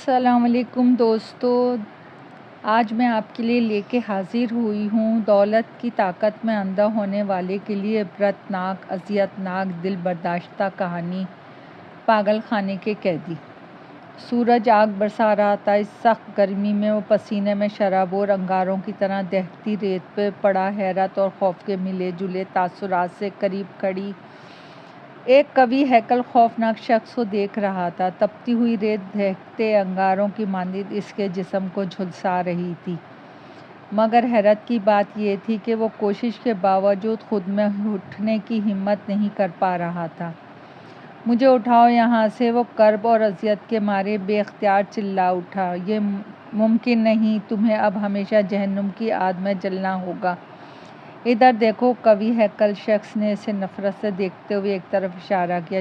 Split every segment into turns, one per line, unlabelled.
السلام علیکم دوستو، آج میں آپ کے لیے لے کے حاضر ہوئی ہوں دولت کی طاقت میں اندھا ہونے والے کے لیے عبرت ناک، اذیت ناک، دل برداشتہ کہانی پاگل خانے کے قیدی۔ سورج آگ برسا رہا تھا۔ اس سخت گرمی میں وہ پسینے میں شرابور انگاروں کی طرح دہتی ریت پہ پڑا حیرت اور خوف کے ملے جلے تاثرات سے قریب کھڑی ایک قوی ہیکل خوفناک شخص کو دیکھ رہا تھا۔ تپتی ہوئی ریت دہتے انگاروں کی مانند اس کے جسم کو جھلسا رہی تھی، مگر حیرت کی بات یہ تھی کہ وہ کوشش کے باوجود خود میں اٹھنے کی ہمت نہیں کر پا رہا تھا۔ مجھے اٹھاؤ یہاں سے، وہ کرب اور اذیت کے مارے بے اختیار چلا اٹھا۔ یہ ممکن نہیں، تمہیں اب ہمیشہ جہنم کی آگ میں جلنا ہوگا۔ ادھر دیکھو، قوی ہیکل شخص نے اسے نفرت سے دیکھتے ہوئے ایک طرف اشارہ کیا۔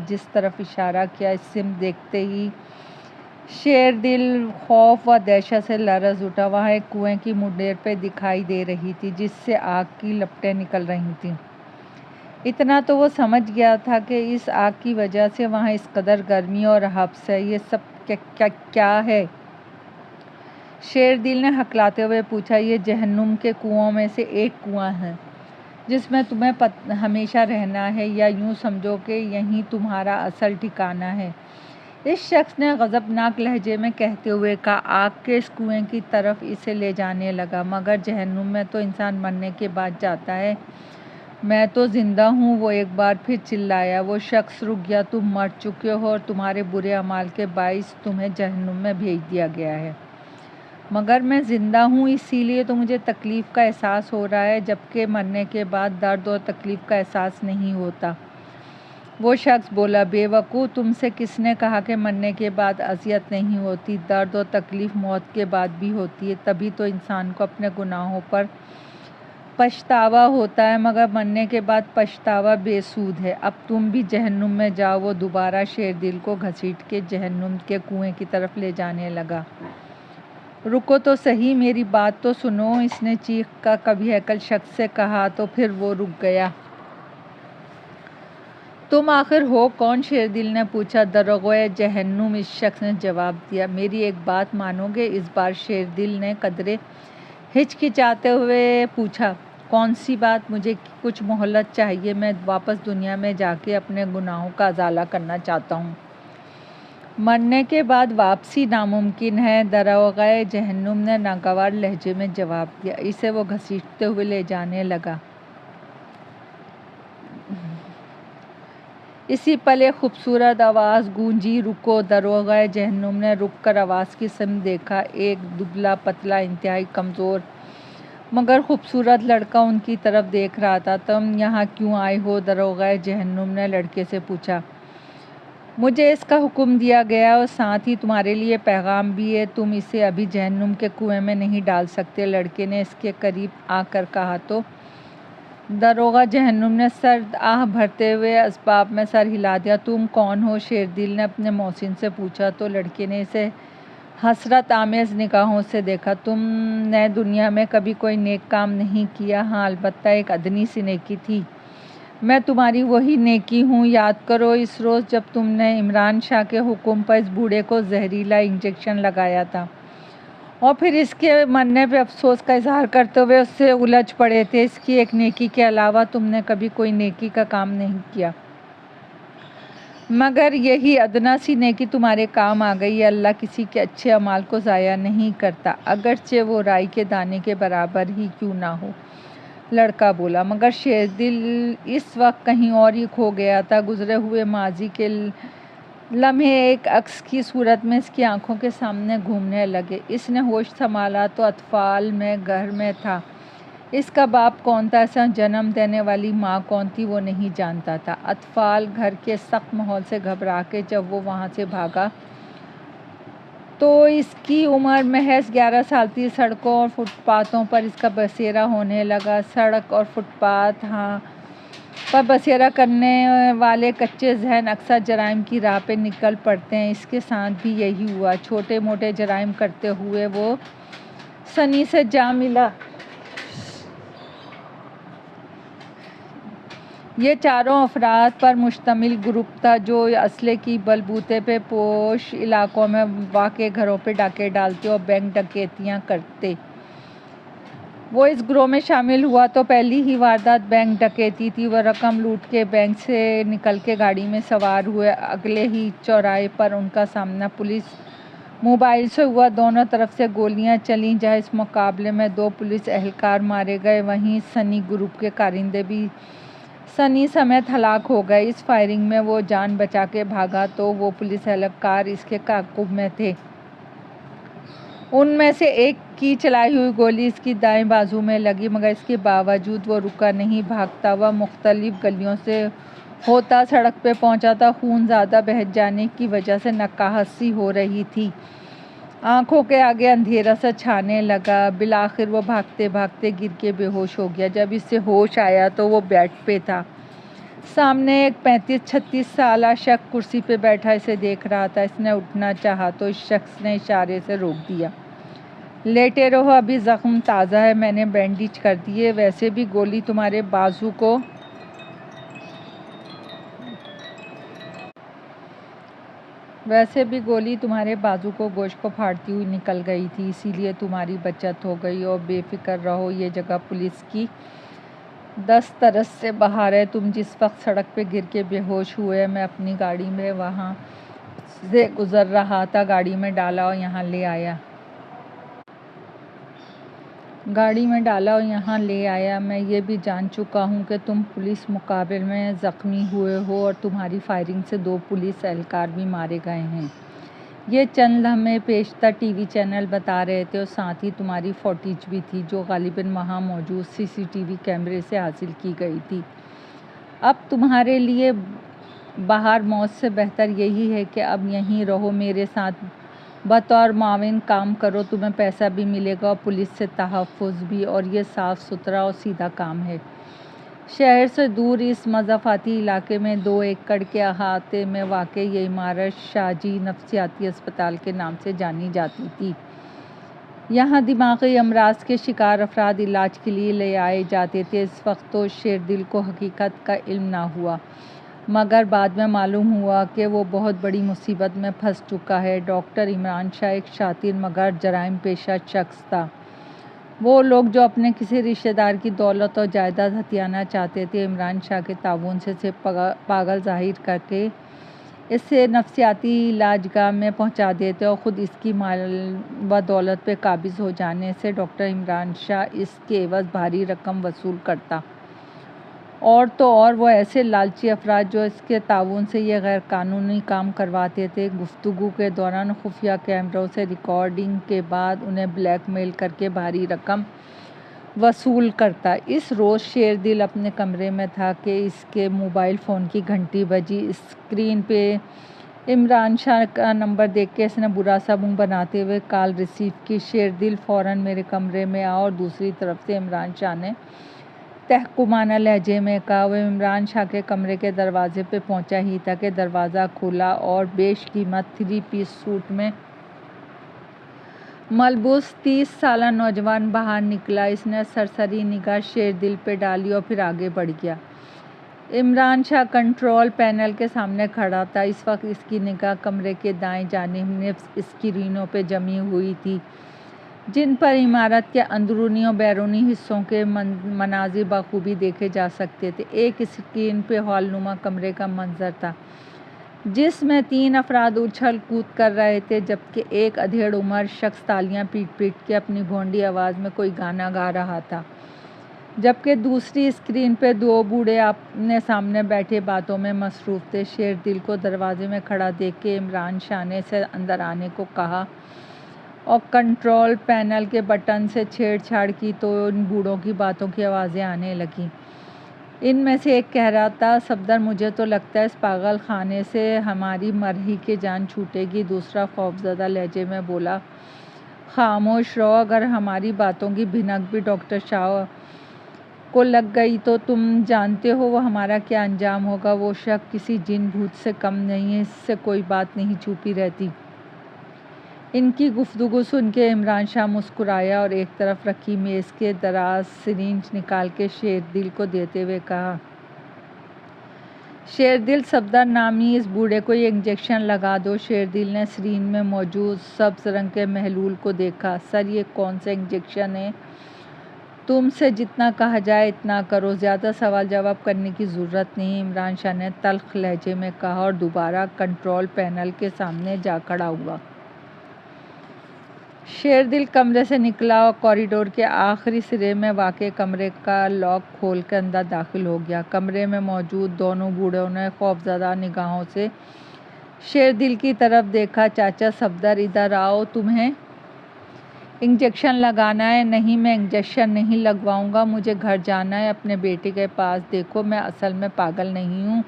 جس طرف اشارہ کیا اس سمت دیکھتے ہی شیردل خوف و دہشت سے لرز اٹھا۔ وہاں ایک کنویں کی منڈیر پہ دکھائی دے رہی تھی جس سے آگ کی لپٹیں نکل رہی تھیں۔ اتنا تو وہ سمجھ گیا تھا کہ اس آگ کی وجہ سے وہاں اس قدر گرمی اور حبس ہے۔ یہ سب کیا ہے؟ شیردل نے ہکلاتے ہوئے پوچھا۔ یہ جہنم کے کنووں میں سے ایک کنواں ہے جس میں تمہیں ہمیشہ رہنا ہے، یا یوں سمجھو کہ یہیں تمہارا اصل ٹھکانہ ہے، اس شخص نے غضبناک لہجے میں کہتے ہوئے کہا۔ آگ کے اس کنویں کی طرف اسے لے جانے لگا۔ مگر جہنم میں تو انسان مرنے کے بعد جاتا ہے، میں تو زندہ ہوں، وہ ایک بار پھر چلایا۔ وہ شخص رک گیا۔ تم مر چکے ہو اور تمہارے برے اعمال کے باعث تمہیں جہنم میں بھیج دیا گیا ہے، مگر میں زندہ ہوں، اسی لیے تو مجھے تکلیف کا احساس ہو رہا ہے، جبکہ مرنے کے بعد درد اور تکلیف کا احساس نہیں ہوتا۔ وہ شخص بولا۔ بے وقوف، تم سے کس نے کہا کہ مرنے کے بعد اذیت نہیں ہوتی؟ درد اور تکلیف موت کے بعد بھی ہوتی ہے، تبھی تو انسان کو اپنے گناہوں پر پچھتاوا ہوتا ہے، مگر مرنے کے بعد پچھتاوا بے سود ہے۔ اب تم بھی جہنم میں جاؤ۔ وہ دوبارہ شیردل کو گھسیٹ کے جہنم کے کنویں کی طرف لے جانے لگا۔ رکو تو صحیح، میری بات تو سنو، اس نے چیخ کر قوی ہیکل شخص سے کہا۔ تو پھر وہ رک گیا۔ تم آخر ہو کون؟ شیردل نے پوچھا۔ داروغہ جہنم، اس شخص نے جواب دیا۔ میری ایک بات مانو گے؟ اس بار شیردل نے قدرے ہچکچاتے ہوئے پوچھا۔ کون سی بات؟ مجھے کچھ مہلت چاہیے، میں واپس دنیا میں جا کے اپنے گناہوں کا ازالہ کرنا چاہتا ہوں۔ مرنے کے بعد واپسی ناممکن ہے، داروغہ جہنم نے ناگوار لہجے میں جواب دیا۔ اسے وہ گھسیٹتے ہوئے لے جانے لگا۔ اسی پل ایک خوبصورت آواز گونجی۔ رکو! داروغہ جہنم نے رک کر آواز کی سمت دیکھا۔ ایک دبلا پتلا، انتہائی کمزور مگر خوبصورت لڑکا ان کی طرف دیکھ رہا تھا۔ تم یہاں کیوں آئے ہو؟ داروغہ جہنم نے لڑکے سے پوچھا۔ مجھے اس کا حکم دیا گیا ہے اور ساتھ ہی تمہارے لیے پیغام بھی ہے، تم اسے ابھی جہنم کے کنویں میں نہیں ڈال سکتے، لڑکے نے اس کے قریب آ کر کہا۔ تو داروغہ جہنم نے سرد آہ بھرتے ہوئے اسباب میں سر ہلا دیا۔ تم کون ہو؟ شیردل نے اپنے محسن سے پوچھا۔ تو لڑکے نے اسے حسرت آمیز نگاہوں سے دیکھا۔ تم نے دنیا میں کبھی کوئی نیک کام نہیں کیا؟ ہاں، البتہ ایک ادنی سی نیکی تھی، میں تمہاری وہی نیکی ہوں۔ یاد کرو اس روز جب تم نے عمران شاہ کے حکم پر اس بوڑھے کو زہریلا انجیکشن لگایا تھا اور پھر اس کے مرنے پہ افسوس کا اظہار کرتے ہوئے اس سے الجھ پڑے تھے۔ اس کی ایک نیکی کے علاوہ تم نے کبھی کوئی نیکی کا کام نہیں کیا، مگر یہی ادنا سی نیکی تمہارے کام آ گئی ہے۔ اللہ کسی کے اچھے اعمال کو ضائع نہیں کرتا، اگرچہ وہ رائی کے دانے کے برابر ہی کیوں نہ ہو، لڑکا بولا۔ مگر شیردل اس وقت کہیں اور ہی کھو گیا تھا۔ گزرے ہوئے ماضی کے لمحے ایک عکس کی صورت میں اس کی آنکھوں کے سامنے گھومنے لگے۔ اس نے ہوش سنبھالا تو اطفال میں گھر میں تھا۔ اس کا باپ کون تھا، اسے جنم دینے والی ماں کون تھی، وہ نہیں جانتا تھا۔ اطفال گھر کے سخت ماحول سے گھبرا کے جب وہ وہاں سے بھاگا تو اس کی عمر محض 11 سال تھی۔ سڑکوں اور فٹ پاتھوں پر اس کا بسیرا ہونے لگا۔ سڑک اور فٹ پاتھ پر بسیرا کرنے والے کچے ذہن اکثر جرائم کی راہ پہ نکل پڑتے ہیں۔ اس کے ساتھ بھی یہی ہوا۔ چھوٹے موٹے جرائم کرتے ہوئے وہ سنی سے جا ملا۔ یہ چاروں افراد پر مشتمل گروپ تھا جو اسلحے کی بلبوتے پہ پوش علاقوں میں واقع گھروں پہ ڈاکے ڈالتے اور بینک ڈکیتیاں کرتے۔ وہ اس گروہ میں شامل ہوا تو پہلی ہی واردات بینک ڈکیتی تھی۔ وہ رقم لوٹ کے بینک سے نکل کے گاڑی میں سوار ہوئے۔ اگلے ہی چوراہے پر ان کا سامنا پولیس موبائل سے ہوا۔ دونوں طرف سے گولیاں چلیں، جہاں اس مقابلے میں 2 پولیس اہلکار مارے گئے، وہیں سنی گروپ کے کارندے بھی سنی سمیت ہلاک ہو گئے۔ اس فائرنگ میں وہ جان بچا کے بھاگا تو وہ پولیس اہلکار اس کے تعاقب میں تھے۔ ان میں سے ایک کی چلائی ہوئی گولی اس کی دائیں بازو میں لگی، مگر اس کے باوجود وہ رکا نہیں۔ بھاگتا ہوا مختلف گلیوں سے ہوتا سڑک پہ پہنچا تو خون زیادہ بہہ جانے کی وجہ سے نکاہت سی ہو رہی تھی۔ آنکھوں کے آگے اندھیرا سا چھانے لگا۔ بالآخر وہ بھاگتے بھاگتے گر کے بے ہوش ہو گیا۔ جب اسے ہوش آیا تو وہ بیڈ پہ تھا۔ سامنے ایک 35-36 سالہ شخص کرسی پہ بیٹھا اسے دیکھ رہا تھا۔ اس نے اٹھنا چاہا تو اس شخص نے اشارے سے روک دیا۔ لیٹے رہو، ابھی زخم تازہ ہے، میں نے بینڈیج کر دیے، ویسے بھی گولی تمہارے بازو کو گوشت کو پھاڑتی ہوئی نکل گئی تھی، اسی لیے تمہاری بچت ہو گئی۔ اور بے فکر رہو، یہ جگہ پولیس کی دسترس سے باہر ہے۔ تم جس وقت سڑک پہ گر کے بے ہوش ہوئے، میں اپنی گاڑی میں وہاں سے گزر رہا تھا، گاڑی میں ڈالا اور یہاں لے آیا۔ میں یہ بھی جان چکا ہوں کہ تم پولیس مقابلے میں زخمی ہوئے ہو اور تمہاری فائرنگ سے 2 پولیس اہلکار بھی مارے گئے ہیں۔ یہ چند لمحے پیشتر ٹی وی چینل بتا رہے تھے اور ساتھ ہی تمہاری فوٹیج بھی تھی، جو غالباً وہاں موجود CCTV کیمرے سے حاصل کی گئی تھی۔ اب تمہارے لیے باہر موت سے بہتر یہی ہے کہ اب یہیں رہو، میرے ساتھ بطور معاون کام کرو، تمہیں پیسہ بھی ملے گا اور پولیس سے تحفظ بھی، اور یہ صاف ستھرا اور سیدھا کام ہے۔ شہر سے دور اس مضافاتی علاقے میں 2 ایکڑ کے احاطے میں واقع یہ عمارت شاہ جی نفسیاتی اسپتال کے نام سے جانی جاتی تھی۔ یہاں دماغی امراض کے شکار افراد علاج کے لیے لے آئے جاتے تھے۔ اس وقت تو شیردل کو حقیقت کا علم نہ ہوا، مگر بعد میں معلوم ہوا کہ وہ بہت بڑی مصیبت میں پھنس چکا ہے۔ ڈاکٹر عمران شاہ ایک شاطر مگر جرائم پیشہ شخص تھا۔ وہ لوگ جو اپنے کسی رشتہ دار کی دولت اور جائیداد ہتھیانا چاہتے تھے، عمران شاہ کے تعاون سے اسے پاگل ظاہر کر کے اسے نفسیاتی علاج گاہ میں پہنچا دیتے اور خود اس کی مال و دولت پہ قابض ہو جانے سے ڈاکٹر عمران شاہ اس کے عوض بھاری رقم وصول کرتا۔ اور تو اور وہ ایسے لالچی افراد جو اس کے تعاون سے یہ غیر قانونی کام کرواتے تھے، گفتگو کے دوران خفیہ کیمروں سے ریکارڈنگ کے بعد انہیں بلیک میل کر کے بھاری رقم وصول کرتا۔ اس روز شیردل اپنے کمرے میں تھا کہ اس کے موبائل فون کی گھنٹی بجی۔ اسکرین پہ عمران شاہ کا نمبر دیکھ کے اس نے برا سا منہ بناتے ہوئے کال ریسیو کی۔ شیردل فوراً میرے کمرے میں آ، اور دوسری طرف سے عمران شاہ نے تحکمانہ لہجے میں کہا۔ وہ عمران شاہ کے کمرے کے دروازے پہ پہنچا ہی تھا کہ دروازہ کھلا اور بیش قیمت 3 پیس سوٹ میں ملبوس 30 سالہ نوجوان باہر نکلا۔ اس نے سرسری نگاہ شیردل پہ ڈالی اور پھر آگے بڑھ گیا۔ عمران شاہ کنٹرول پینل کے سامنے کھڑا تھا۔ اس وقت اس کی نگاہ کمرے کے دائیں جانب نصف اسکرینوں پہ جمی ہوئی تھی، جن پر عمارت کے اندرونی اور بیرونی حصوں کے مناظر بخوبی دیکھے جا سکتے تھے۔ ایک اسکرین پہ ہال نما کمرے کا منظر تھا، جس میں 3 افراد اچھل کود کر رہے تھے، جبکہ ایک ادھیڑ عمر شخص تالیاں پیٹ پیٹ کے اپنی گھونڈی آواز میں کوئی گانا گا رہا تھا، جبکہ دوسری اسکرین پہ 2 بوڑھے آمنے سامنے بیٹھے باتوں میں مصروف تھے۔ شیردل کو دروازے میں کھڑا دیکھ کے عمران شاہ نے اسے اندر آنے کو کہا اور کنٹرول پینل کے بٹن سے چھیڑ چھاڑ کی تو ان بوڑھوں کی باتوں کی آوازیں آنے لگیں۔ ان میں سے ایک کہہ رہا تھا، صفدر مجھے تو لگتا ہے اس پاگل خانے سے ہماری مرہی کی جان چھوٹے گی۔ دوسرا خوفزدہ لہجے میں بولا، خاموش رہو، اگر ہماری باتوں کی بھنک بھی ڈاکٹر شاہ کو لگ گئی تو تم جانتے ہو وہ ہمارا کیا انجام ہوگا۔ وہ شخص کسی جن بھوت سے کم نہیں ہے، اس سے کوئی بات نہیں چھپی رہتی۔ ان کی گفتگو سن کے عمران شاہ مسکرایا اور ایک طرف رکھی میز کے دراز سرنج نکال کے شیردل کو دیتے ہوئے کہا، شیردل صفدر نامی اس بوڑھے کو یہ انجیکشن لگا دو۔ شیردل نے سرین میں موجود سبز رنگ کے محلول کو دیکھا۔ سر یہ کون سا انجیکشن ہے؟ تم سے جتنا کہا جائے اتنا کرو، زیادہ سوال جواب کرنے کی ضرورت نہیں، عمران شاہ نے تلخ لہجے میں کہا اور دوبارہ کنٹرول پینل کے سامنے جا کھڑا ہوا۔ شیردل کمرے سے نکلا اور کوریڈور کے آخری سرے میں واقع کمرے کا لاک کھول کر اندر داخل ہو گیا۔ کمرے میں موجود دونوں بوڑھوں نے خوفزدہ نگاہوں سے شیردل کی طرف دیکھا۔ چاچا صفدر ادھر آؤ، تمہیں انجیکشن لگانا ہے؟ نہیں، میں انجیکشن نہیں لگواؤں گا، مجھے گھر جانا ہے، اپنے بیٹے کے پاس دیکھو، میں اصل میں پاگل نہیں ہوں،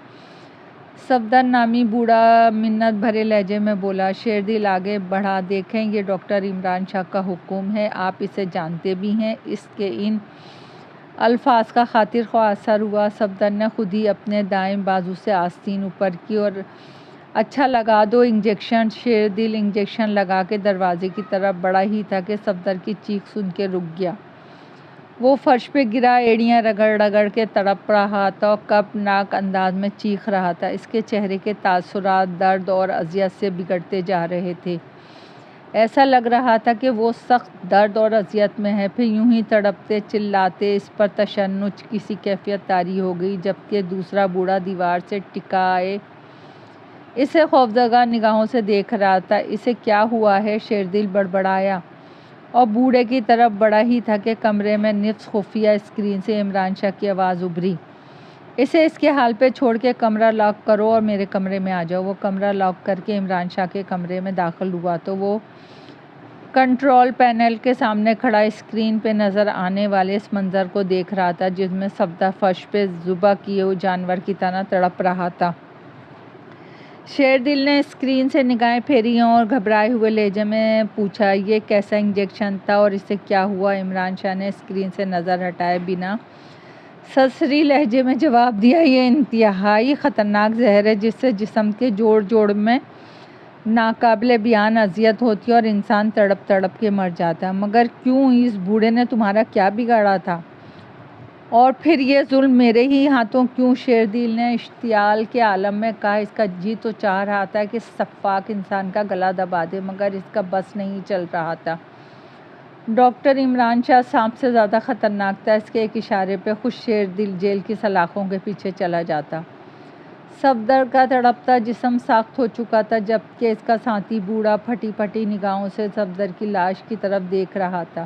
صفدر نامی بوڑھا منت بھرے لہجے میں بولا۔ شیردل آگے بڑھا، دیکھیں یہ ڈاکٹر عمران شاہ کا حکم ہے، آپ اسے جانتے بھی ہیں۔ اس کے ان الفاظ کا خاطر خواہ اثر ہوا۔ صفدر نے خود ہی اپنے دائیں بازو سے آستین اوپر کی اور اچھا لگا دو انجیکشن۔ شیردل انجیکشن لگا کے دروازے کی طرف بڑھا ہی تھا کہ صفدر کی چیخ سن کے رک گیا۔ وہ فرش پہ گرا ایڑیاں رگڑ رگڑ کے تڑپ رہا تھا اور کپناک انداز میں چیخ رہا تھا۔ اس کے چہرے کے تاثرات درد اور اذیت سے بگڑتے جا رہے تھے۔ ایسا لگ رہا تھا کہ وہ سخت درد اور اذیت میں ہے۔ پھر یوں ہی تڑپتے چلاتے اس پر تشنج کی سی کیفیت طاری ہو گئی، جبکہ دوسرا بوڑھا دیوار سے ٹکائے اسے خوفزدہ نگاہوں سے دیکھ رہا تھا۔ اسے کیا ہوا ہے؟ شیردل بڑبڑایا اور بوڑھے کی طرف بڑھا ہی تھا کہ کمرے میں نصف خفیہ اسکرین سے عمران شاہ کی آواز ابھری۔ اسے اس کے حال پہ چھوڑ کے کمرہ لاک کرو اور میرے کمرے میں آ جاؤ۔ وہ کمرہ لاک کر کے عمران شاہ کے کمرے میں داخل ہوا تو وہ کنٹرول پینل کے سامنے کھڑا اسکرین پہ نظر آنے والے اس منظر کو دیکھ رہا تھا جس میں صفدر فرش پہ ذبح کیے ہوئے جانور کی طرح تڑپ رہا تھا۔ شیردل نے اسکرین سے نگاہیں پھیری اور گھبرائے ہوئے لہجے میں پوچھا، یہ کیسا انجیکشن تھا اور اسے کیا ہوا؟ عمران شاہ نے اسکرین سے نظر ہٹائے بنا سرسری لہجے میں جواب دیا، یہ انتہائی خطرناک زہر ہے جس سے جسم کے جوڑ جوڑ میں ناقابل بیان اذیت ہوتی ہے اور انسان تڑپ تڑپ کے مر جاتا ہے۔ مگر کیوں؟ اس بوڑھے نے تمہارا کیا بگاڑا تھا؟ اور پھر یہ ظلم میرے ہی ہاتھوں کیوں؟ شیردل نے اشتعال کے عالم میں کہا۔ اس کا جی تو چاہ رہا تھا کہ سفاک انسان کا گلا دبا دے، مگر اس کا بس نہیں چل رہا تھا۔ ڈاکٹر عمران شاہ سانپ سے زیادہ خطرناک تھا۔ اس کے ایک اشارے پہ خود شیردل جیل کی سلاخوں کے پیچھے چلا جاتا۔ صفدر کا تڑپتا جسم ساخت ہو چکا تھا، جبکہ اس کا ساتھی بوڑھا پھٹی پھٹی نگاہوں سے صفدر کی لاش کی طرف دیکھ رہا تھا۔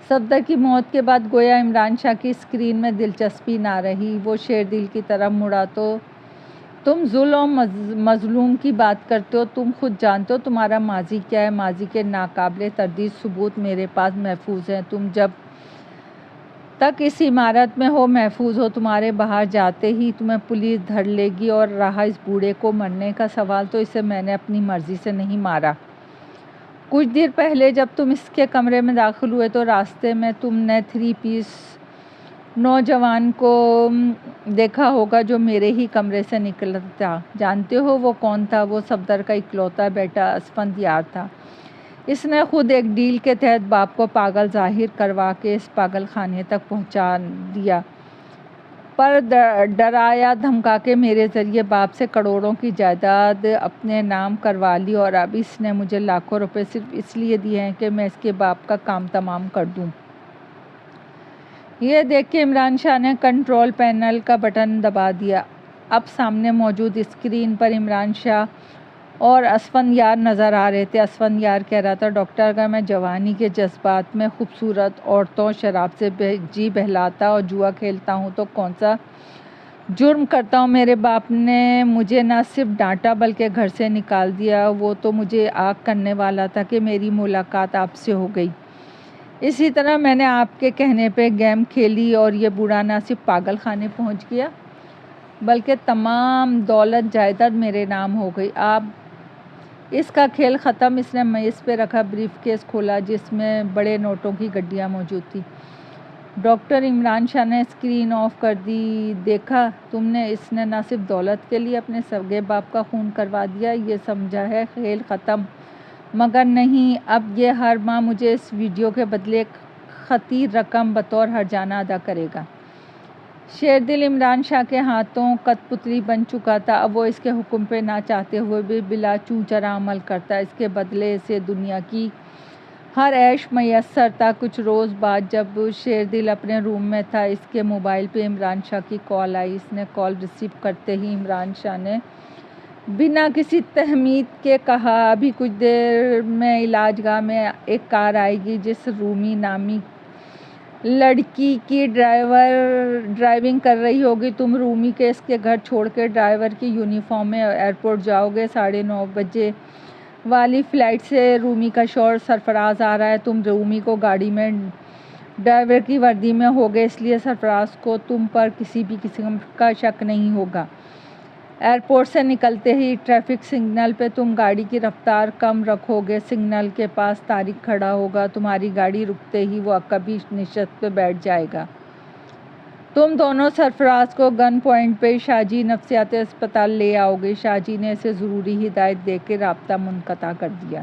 صفدر کی موت کے بعد گویا عمران شاہ کی اسکرین میں دلچسپی نہ رہی۔ وہ شیردل کی طرف مڑا، تو تم ظلم و مظلوم کی بات کرتے ہو، تم خود جانتے ہو تمہارا ماضی کیا ہے؟ ماضی کے ناقابل تردید ثبوت میرے پاس محفوظ ہیں۔ تم جب تک اس عمارت میں ہو محفوظ ہو، تمہارے باہر جاتے ہی تمہیں پولیس دھر لے گی۔ اور رہا اس بوڑھے کو مرنے کا سوال، تو اسے میں نے اپنی مرضی سے نہیں مارا۔ کچھ دیر پہلے جب تم اس کے کمرے میں داخل ہوئے تو راستے میں تم نے 3 پیس نوجوان کو دیکھا ہوگا جو میرے ہی کمرے سے نکلا تھا۔ جانتے ہو وہ کون تھا؟ وہ صفدر کا اکلوتا بیٹا اسفندیار تھا۔ اس نے خود ایک ڈیل کے تحت باپ کو پاگل ظاہر کروا کے اس پاگل خانے تک پہنچا دیا، پر ڈرایا دھمکا کے میرے ذریعے باپ سے کروڑوں کی جائیداد اپنے نام کروا لی، اور اب اس نے مجھے لاکھوں روپے صرف اس لیے دیے ہیں کہ میں اس کے باپ کا کام تمام کر دوں۔ یہ دیکھ کے عمران شاہ نے کنٹرول پینل کا بٹن دبا دیا۔ اب سامنے موجود اسکرین پر عمران شاہ اور اسفندیار نظر آ رہے تھے۔ اسفندیار کہہ رہا تھا، ڈاکٹر اگر میں جوانی کے جذبات میں خوبصورت عورتوں، شراب سے جی بہلاتا اور جوا کھیلتا ہوں تو کون سا جرم کرتا ہوں؟ میرے باپ نے مجھے نہ صرف ڈانٹا بلکہ گھر سے نکال دیا۔ وہ تو مجھے آگ کرنے والا تھا کہ میری ملاقات آپ سے ہو گئی۔ اسی طرح میں نے آپ کے کہنے پہ گیم کھیلی اور یہ بوڑھا نہ صرف پاگل خانے پہنچ گیا بلکہ تمام دولت جائیداد میرے نام ہو گئی۔ اب اس کا کھیل ختم۔ اس نے میز پہ رکھا بریف کیس کھولا جس میں بڑے نوٹوں کی گڈیاں موجود تھیں۔ ڈاکٹر عمران شاہ نے اسکرین آف کر دی۔ دیکھا تم نے، اس نے نہ صرف دولت کے لیے اپنے سگے باپ کا خون کروا دیا، یہ سمجھا ہے کھیل ختم، مگر نہیں، اب یہ ہر ماہ مجھے اس ویڈیو کے بدلے ایک خطیر رقم بطور ہرجانہ ادا کرے گا۔ شیر دل عمران شاہ کے ہاتھوں کٹ پتلی بن چکا تھا۔ اب وہ اس کے حکم پہ نہ چاہتے ہوئے بھی بلا چوچرا عمل کرتا۔ اس کے بدلے سے دنیا کی ہر عیش میسر تھا۔ کچھ روز بعد جب شیر دل اپنے روم میں تھا، اس کے موبائل پہ عمران شاہ کی کال آئی۔ اس نے کال ریسیو کرتے ہی عمران شاہ نے بنا کسی تہمید کے کہا، ابھی کچھ دیر میں علاج گاہ میں ایک کار آئے گی جس رومی نامی لڑکی کی ڈرائیونگ کر رہی ہوگی۔ تم رومی کے اس کے گھر چھوڑ کے ڈرائیور کی یونیفارم میں ایئرپورٹ جاؤ گے۔ 9:30 بجے والی فلائٹ سے رومی کا شوہر سرفراز آ رہا ہے۔ تم رومی کو گاڑی میں ڈرائیور کی وردی میں ہوگے، اس لیے سرفراز کو تم پر کسی بھی قسم کا شک نہیں ہوگا۔ ایئرپورٹ سے نکلتے ہی ٹریفک سگنل پہ تم گاڑی کی رفتار کم رکھو گے۔ سگنل کے پاس طارق کھڑا ہوگا، تمہاری گاڑی رکتے ہی وہ عقبی نشست پہ بیٹھ جائے گا۔ تم دونوں سرفراز کو گن پوائنٹ پہ شاہجی نفسیاتی اسپتال لے آؤ گے۔ شاہجی نے اسے ضروری ہدایت دے کے رابطہ منقطع کر دیا۔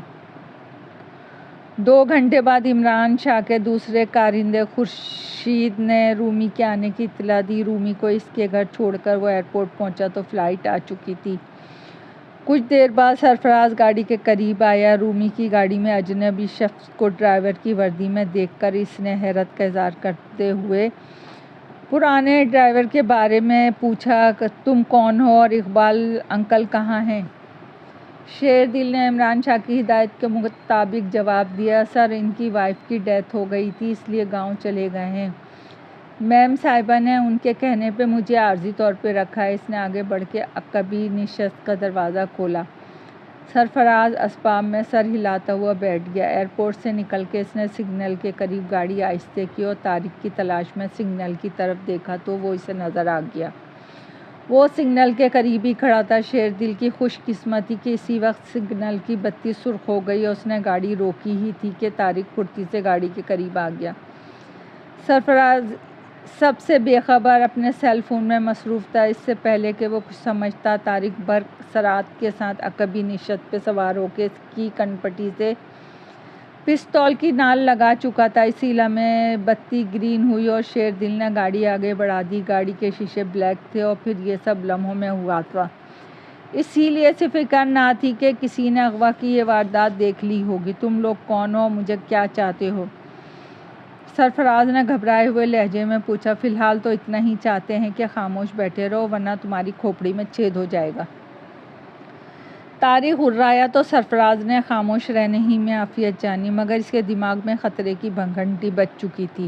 2 گھنٹے بعد عمران شاہ کے دوسرے کارندے خورشید نے رومی کے آنے کی اطلاع دی۔ رومی کو اس کے گھر چھوڑ کر وہ ایئرپورٹ پہنچا تو فلائٹ آ چکی تھی۔ کچھ دیر بعد سرفراز گاڑی کے قریب آیا۔ رومی کی گاڑی میں اجنبی شخص کو ڈرائیور کی وردی میں دیکھ کر اس نے حیرت کا اظہار کرتے ہوئے پرانے ڈرائیور کے بارے میں پوچھا، تم کون ہو اور اقبال انکل کہاں ہیں؟ شیر دل نے عمران شاہ کی ہدایت کے مطابق جواب دیا، سر ان کی وائف کی ڈیتھ ہو گئی تھی، اس لیے گاؤں چلے گئے ہیں۔ میم صاحبہ نے ان کے کہنے پہ مجھے عارضی طور پہ رکھا ہے۔ اس نے آگے بڑھ کے عقبی نشست کا دروازہ کھولا۔ سرفراز اسباب میں سر ہلاتا ہوا بیٹھ گیا۔ ایئرپورٹ سے نکل کے اس نے سگنل کے قریب گاڑی آہستہ کی اور طارق کی تلاش میں سگنل کی طرف دیکھا تو وہ اسے نظر آ گیا۔ وہ سگنل کے قریب ہی کھڑا تھا۔ شیر دل کی خوش قسمتی کہ اسی وقت سگنل کی بتی سرخ ہو گئی اور اس نے گاڑی روکی ہی تھی کہ طارق پھرتی سے گاڑی کے قریب آ گیا۔ سرفراز سب سے بے خبر اپنے سیل فون میں مصروف تھا۔ اس سے پہلے کہ وہ کچھ سمجھتا، طارق برق سرعت کے ساتھ عقبی نشست پہ سوار ہو کے اس کی کنپٹی سے پستول کی نال لگا چکا تھا۔ اسی لمحے بتی گرین ہوئی اور شیر دل نے گاڑی آگے بڑھا دی۔ گاڑی کے شیشے بلیک تھے اور پھر یہ سب لمحوں میں ہوا تھا، اسی لیے اسے فکر نہ تھی کہ کسی نے اغوا کی یہ واردات دیکھ لی ہوگی۔ تم لوگ کون ہو، مجھے کیا چاہتے ہو؟ سرفراز نے گھبرائے ہوئے لہجے میں پوچھا۔ فی الحال تو اتنا ہی چاہتے ہیں کہ خاموش بیٹھے رہو ورنہ تمہاری کھوپڑی میں چھید ہو جائے گا۔ طارق ہررایا تو سرفراز نے خاموش رہنے ہی میں عافیت جانی، مگر اس کے دماغ میں خطرے کی گھنٹی بج چکی تھی۔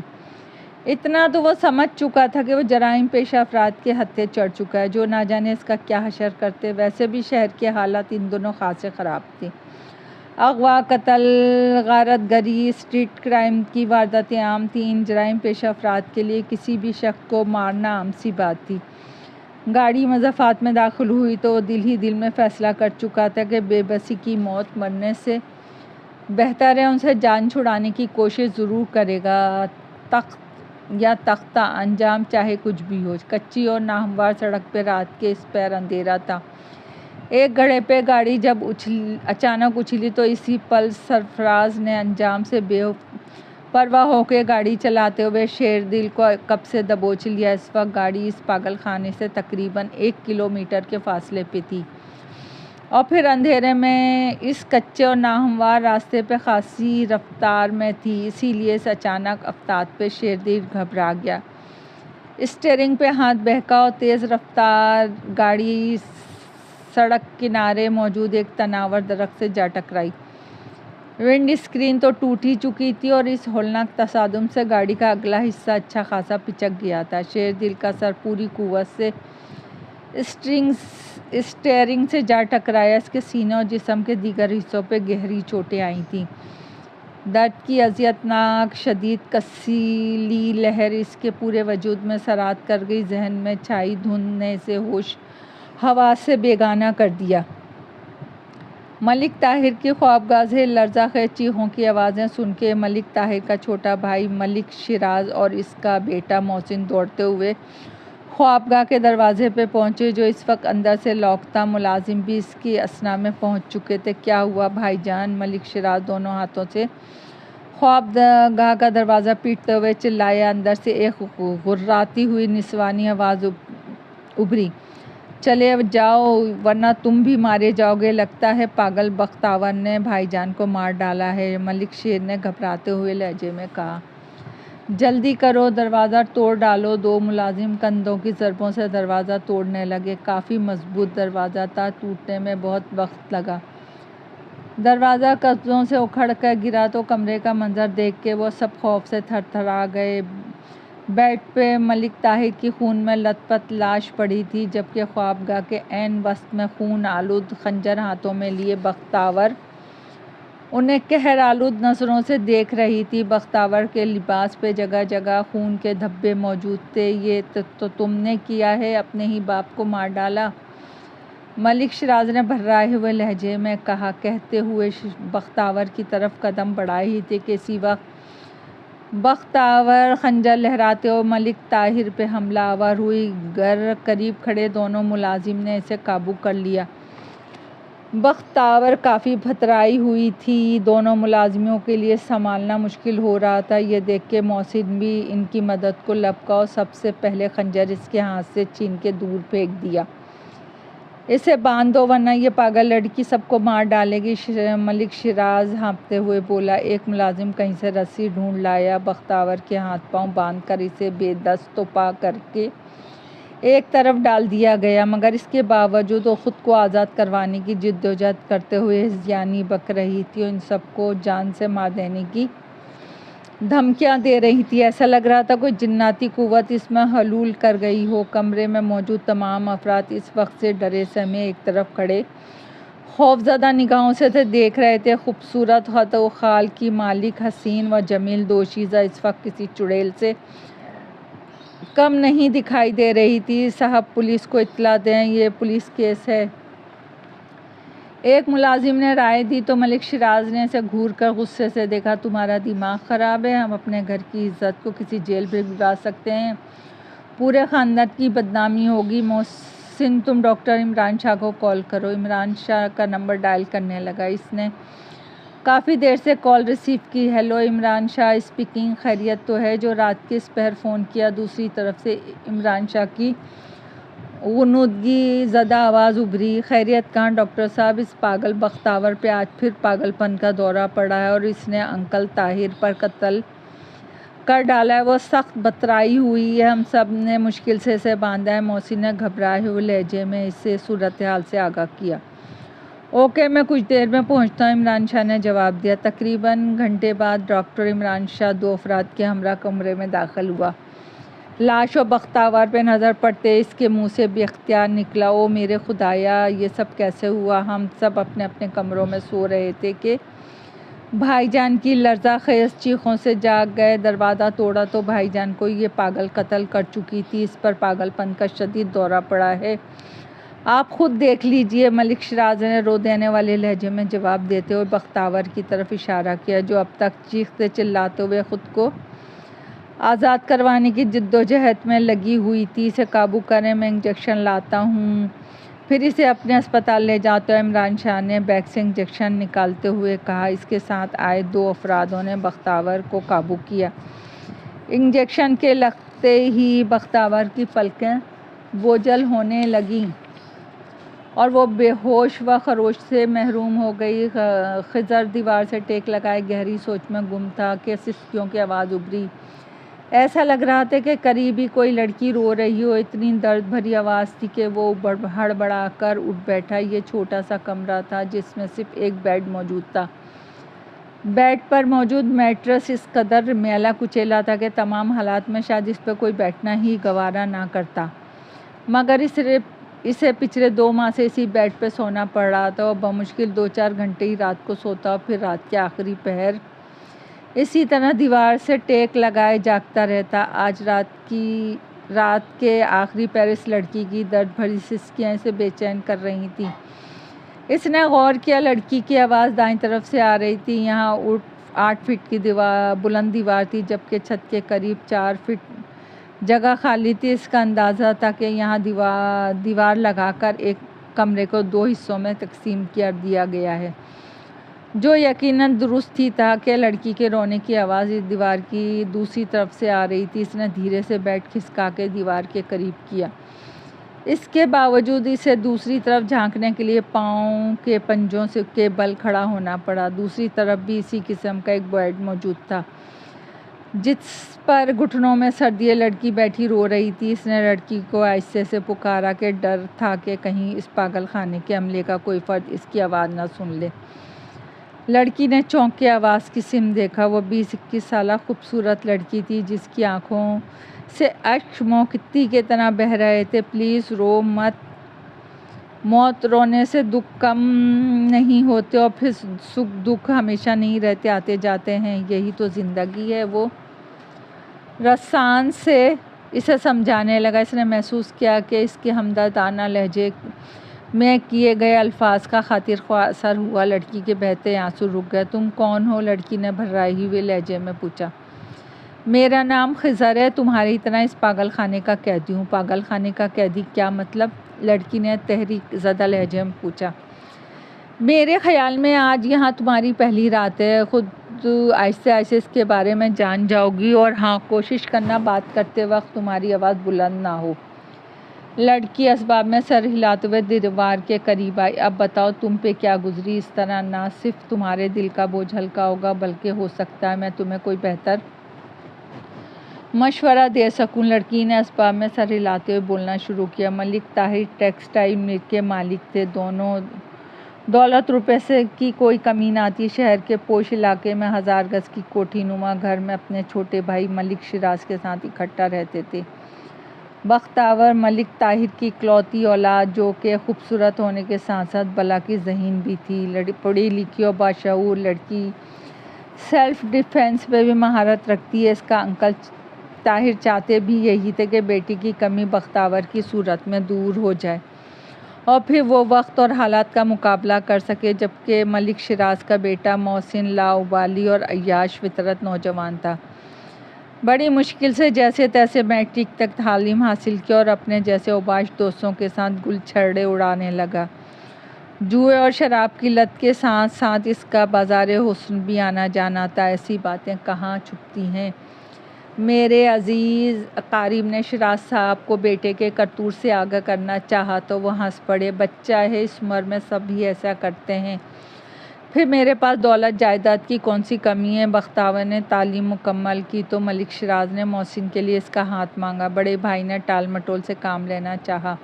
اتنا تو وہ سمجھ چکا تھا کہ وہ جرائم پیشہ افراد کے ہتھے چڑھ چکا ہے، جو نہ جانے اس کا کیا حشر کرتے۔ ویسے بھی شہر کے حالات ان دنوں خاصے خراب تھے۔ اغوا، قتل، غارت گری، اسٹریٹ کرائم کی وارداتیں عام تھیں۔ ان جرائم پیشہ افراد کے لیے کسی بھی شخص کو مارنا عام سی بات تھی۔ گاڑی مضافات میں داخل ہوئی تو وہ دل ہی دل میں فیصلہ کر چکا تھا کہ بے بسی کی موت مرنے سے بہتر ہے، ان سے جان چھڑانے کی کوشش ضرور کرے گا، تخت یا تختہ، انجام چاہے کچھ بھی ہو۔ کچی اور ناہموار سڑک پہ رات کے اس پیر اندھیرا تھا۔ ایک گڑھے پہ گاڑی جب اچانک اچھلی تو اسی پل سرفراز نے انجام سے بے پرواہ ہو کے گاڑی چلاتے ہوئے شیر دل کو عقب سے دبوچ لیا۔ اس وقت گاڑی اس پاگل خانے سے تقریباً 1 کلومیٹر کے فاصلے پہ تھی اور پھر اندھیرے میں اس کچے اور ناہموار راستے پہ خاصی رفتار میں تھی، اسی لیے اس اچانک افتاد پہ شیر دل گھبرا گیا۔ اسٹیئرنگ پہ ہاتھ بہکا اور تیز رفتار گاڑی سڑک کنارے موجود ایک تناور درخت سے جا ٹکرائی۔ ونڈ اسکرین تو ٹوٹ ہی چکی تھی اور اس ہولناک تصادم سے گاڑی کا اگلا حصہ اچھا خاصا پچک گیا تھا۔ شیر دل کا سر پوری قوت سے اسٹیئرنگ سے جا ٹکرایا۔ اس کے سینے اور جسم کے دیگر حصوں پہ گہری چوٹیں آئی تھیں۔ درد کی اذیت ناک شدید کسیلی لہر اس کے پورے وجود میں سرایت کر گئی۔ ذہن میں چھائی دھند نے اسے ہوش حواس سے بیگانہ کر دیا۔ ملک طاہر کی خوابگاہ سے لرزہ خیز چیخوں کی آوازیں سن کے ملک طاہر کا چھوٹا بھائی ملک شیراز اور اس کا بیٹا محسن دوڑتے ہوئے خوابگاہ کے دروازے پہ پہنچے، جو اس وقت اندر سے لاک تھا۔ ملازم بھی اس کی اثنا میں پہنچ چکے تھے۔ کیا ہوا بھائی جان؟ ملک شیراز دونوں ہاتھوں سے خواب گاہ کا دروازہ پیٹتے ہوئے چلایا، اندر سے ایک غراتی ہوئی نسوانی آواز ابھری، چلے جاؤ ورنہ تم بھی مارے جاؤ گے، لگتا ہے پاگل بختاور نے بھائی جان کو مار ڈالا ہے، ملک شیر نے گھبراتے ہوئے لہجے میں کہا۔ جلدی کرو، دروازہ توڑ ڈالو۔ دو ملازم کندھوں کی ضربوں سے دروازہ توڑنے لگے۔ کافی مضبوط دروازہ تھا، ٹوٹنے میں بہت وقت لگا۔ دروازہ قبضوں سے اکھڑ کر گرا تو کمرے کا منظر دیکھ کے وہ سب خوف سے تھر تھرا گئے۔ بیڈ پہ ملک طاہر کی خون میں لت پت لاش پڑی تھی، جبکہ خواب گاہ کے عین وسط میں خون آلود خنجر ہاتھوں میں لیے بختاور انہیں قہر آلود نظروں سے دیکھ رہی تھی۔ بختاور کے لباس پہ جگہ جگہ خون کے دھبے موجود تھے۔ یہ تو تم نے کیا ہے، اپنے ہی باپ کو مار ڈالا، ملک شیراز نے بھرائے ہوئے لہجے میں کہا، کہتے ہوئے بختاور کی طرف قدم بڑھائے ہی تھے کہ اسی وقت بختاور خنجر لہراتے ہوئے ملک طاہر پہ حملہ آور ہوئی۔ قریب کھڑے دونوں ملازم نے اسے قابو کر لیا۔ بختاور کافی بھترائی ہوئی تھی، دونوں ملازموں کے لیے سنبھالنا مشکل ہو رہا تھا۔ یہ دیکھ کے محسن بھی ان کی مدد کو لبکا اور سب سے پہلے خنجر اس کے ہاتھ سے چھین کے دور پھینک دیا۔ اسے باندھ دو ورنہ یہ پاگل لڑکی سب کو مار ڈالے گی، ملک شیراز ہانپتے ہوئے بولا۔ ایک ملازم کہیں سے رسی ڈھونڈ لایا، بختاور کے ہاتھ پاؤں باندھ کر اسے بے دست و پا کر کے ایک طرف ڈال دیا گیا، مگر اس کے باوجود وہ خود کو آزاد کروانے کی جدوجہد کرتے ہوئے ہذیانی بک رہی تھی اور ان سب کو جان سے مار دینے کی دھمکیاں دے رہی تھی۔ ایسا لگ رہا تھا کوئی جناتی قوت اس میں حلول کر گئی ہو۔ کمرے میں موجود تمام افراد اس وقت سے ڈرے سہمے ایک طرف کھڑے خوفزدہ نگاہوں سے دیکھ رہے تھے۔ خوبصورت خط و خال کی مالک، حسین و جمیل دوشیزہ اس وقت کسی چڑیل سے کم نہیں دکھائی دے رہی تھی۔ صاحب پولیس کو اطلاع دیں، یہ پولیس کیس ہے، ایک ملازم نے رائے دی تو ملک شیراز نے اسے گھور کر غصے سے دیکھا۔ تمہارا دماغ خراب ہے؟ ہم اپنے گھر کی عزت کو کسی جیل بھجوا سکتے ہیں؟ پورے خاندان کی بدنامی ہوگی۔ محسن، تم ڈاکٹر عمران شاہ کو کال کرو۔ عمران شاہ کا نمبر ڈائل کرنے لگا۔ اس نے کافی دیر سے کال ریسیو کی۔ ہیلو، عمران شاہ اسپیکنگ، خیریت تو ہے؟ جو رات کے اس پہر فون کیا؟ دوسری طرف سے عمران شاہ کی غنودگی زدہ آواز ابھری۔ خیریت کہاں ڈاکٹر صاحب، اس پاگل بختاور پہ آج پھر پاگل پن کا دورہ پڑا ہے اور اس نے انکل طاہر پر قتل کر ڈالا ہے۔ وہ سخت بترائی ہوئی ہے، ہم سب نے مشکل سے اسے باندھا ہے۔ محسن نے گھبرائے ہوئے لہجے میں اسے صورتحال سے آگاہ کیا۔ اوکے، میں کچھ دیر میں پہنچتا ہوں، عمران شاہ نے جواب دیا۔ تقریباً گھنٹے بعد ڈاکٹر عمران شاہ دو افراد کے ہمراہ کمرے میں داخل ہوا۔ لاش و بختاور پہ نظر پڑتے اس کے منہ سے بے اختیار نکلا، او میرے خدایا، یہ سب کیسے ہوا؟ ہم سب اپنے اپنے کمروں میں سو رہے تھے کہ بھائی جان کی لرزہ خیز چیخوں سے جاگ گئے۔ دروازہ توڑا تو بھائی جان کو یہ پاگل قتل کر چکی تھی، اس پر پاگل پن کا شدید دورہ پڑا ہے، آپ خود دیکھ لیجئے، ملک شیراز نے رو دینے والے لہجے میں جواب دیتے ہوئے بختاور کی طرف اشارہ کیا، جو اب تک چیختے چلاتے ہوئے خود کو آزاد کروانے کی جدوجہد میں لگی ہوئی تھی۔ اسے قابو کریں، میں انجیکشن لاتا ہوں، پھر اسے اپنے اسپتال لے جاتا ہوں، عمران شاہ نے بیگ سے انجیکشن نکالتے ہوئے کہا۔ اس کے ساتھ آئے دو افرادوں نے بختاور کو قابو کیا۔ انجیکشن کے لگتے ہی بختاور کی پلکیں بوجھل ہونے لگیں اور وہ بے ہوش و خروش سے محروم ہو گئی۔ خضر دیوار سے ٹیک لگائے گہری سوچ میں گم تھا کہ سسکیوں کی آواز ابھری۔ ایسا لگ رہا تھا کہ قریب ہی کوئی لڑکی رو رہی ہو، اتنی درد بھری آواز تھی کہ وہ ہڑبڑا کر اٹھ بیٹھا۔ یہ چھوٹا سا کمرہ تھا جس میں صرف ایک بیڈ موجود تھا۔ بیڈ پر موجود میٹرس اس قدر میلا کچیلا تھا کہ تمام حالات میں شاید اس پہ کوئی بیٹھنا ہی گوارا نہ کرتا، مگر اسے پچھلے 2 ماہ سے اسی بیڈ پہ سونا پڑ رہا تھا اور بمشکل 2-4 گھنٹے ہی رات کو سوتا اور پھر رات کے آخری پہر اسی طرح دیوار سے ٹیک لگائے جاگتا رہتا۔ آج رات کے آخری پہر اس لڑکی کی درد بھری سسکیاں اسے بے چین کر رہی تھیں۔ اس نے غور کیا، لڑکی کی آواز دائیں طرف سے آ رہی تھی۔ یہاں 8 فٹ کی بلند دیوار تھی، جبکہ چھت کے قریب 4 فٹ جگہ خالی تھی۔ اس کا اندازہ تھا کہ یہاں دیوار لگا کر ایک کمرے کو 2 حصوں میں تقسیم کر دیا گیا ہے۔ جو یقیناً درست ہی تھا کہ لڑکی کے رونے کی آواز دیوار کی دوسری طرف سے آ رہی تھی۔ اس نے دھیرے سے بیٹ کھسکا کے دیوار کے قریب کیا۔ اس کے باوجود اسے دوسری طرف جھانکنے کے لیے پاؤں کے پنجوں کے بل کھڑا ہونا پڑا۔ دوسری طرف بھی اسی قسم کا ایک بیڈ موجود تھا جس پر گھٹنوں میں سردی لڑکی بیٹھی رو رہی تھی۔ اس نے لڑکی کو آہستہ سے پکارا کہ ڈر تھا کہ کہیں اس پاگل خانے کے عملے کا کوئی فرد اس کی آواز نہ سن لے۔ لڑکی نے چونک کے آواز کی سمت دیکھا۔ وہ 20-21 سالہ خوبصورت لڑکی تھی جس کی آنکھوں سے اشک موقتی کی طرح بہہ رہے تھے۔ پلیز رو مت، موت رونے سے دکھ کم نہیں ہوتے اور پھر سکھ دکھ ہمیشہ نہیں رہتے، آتے جاتے ہیں، یہی تو زندگی ہے۔ وہ رسان سے اسے سمجھانے لگا۔ اس نے محسوس کیا کہ اس کے ہمدردانہ لہجے میں کیے گئے الفاظ کا خاطر خواہ اثر ہوا۔ لڑکی کے بہتے آنسو رک گئے۔ تم کون ہو؟ لڑکی نے بھرائے ہوئے لہجے میں پوچھا۔ میرا نام خضر ہے، تمہاری طرح اس پاگل خانے کا قیدی ہوں۔ پاگل خانے کا قیدی؟ کیا مطلب؟ لڑکی نے تحریک زدہ لہجے میں پوچھا۔ میرے خیال میں آج یہاں تمہاری پہلی رات ہے، خود آہستہ آہستہ اس کے بارے میں جان جاؤ گی، اور ہاں، کوشش کرنا بات کرتے وقت تمہاری آواز بلند نہ ہو۔ لڑکی اسباب میں سر ہلاتے ہوئے دیوار کے قریب آئی۔ اب بتاؤ تم پہ کیا گزری؟ اس طرح نہ صرف تمہارے دل کا بوجھ ہلکا ہوگا بلکہ ہو سکتا ہے میں تمہیں کوئی بہتر مشورہ دے سکوں۔ لڑکی نے اسباب میں سر ہلاتے ہوئے بولنا شروع کیا۔ ملک طاہر ٹیکسٹائل مل کے مالک تھے۔ دونوں دولت روپے کی کوئی کمی نہ تھی۔ شہر کے پوش علاقے میں 1000 گز کی کوٹھی نما گھر میں اپنے چھوٹے بھائی ملک شیراز کے ساتھ اکٹھا رہتے تھے۔ بختاور ملک طاہر کی اکلوتی اولاد، جو کہ خوبصورت ہونے کے ساتھ ساتھ بلا کی ذہین بھی تھی۔ پڑھی لکھی اور باشعور لڑکی سیلف ڈیفینس میں بھی مہارت رکھتی ہے۔ اس کا انکل طاہر چاہتے بھی یہی تھے کہ بیٹی کی کمی بختاور کی صورت میں دور ہو جائے اور پھر وہ وقت اور حالات کا مقابلہ کر سکے، جبکہ ملک شیراز کا بیٹا محسن لاابالی اور عیاش فطرت نوجوان تھا۔ بڑی مشکل سے جیسے تیسے میٹرک تک تعلیم حاصل کی اور اپنے جیسے اوباش دوستوں کے ساتھ گل چھرڑے اڑانے لگا۔ جوئے اور شراب کی لت کے ساتھ ساتھ اس کا بازار حسن بھی آنا جانا تھا۔ ایسی باتیں کہاں چھپتی ہیں؟ میرے عزیز قارئ نے شیراز صاحب کو بیٹے کے کرتوت سے آگاہ کرنا چاہا تو وہ ہنس پڑے۔ بچہ ہے، اس عمر میں سب ہی ایسا کرتے ہیں۔ پھر میرے پاس دولت جائیداد کی کون سی کمی ہے؟ بختاور نے تعلیم مکمل کی تو ملک شیراز نے محسن کے لیے اس کا ہاتھ مانگا۔ بڑے بھائی نے ٹال مٹول سے کام لینا چاہا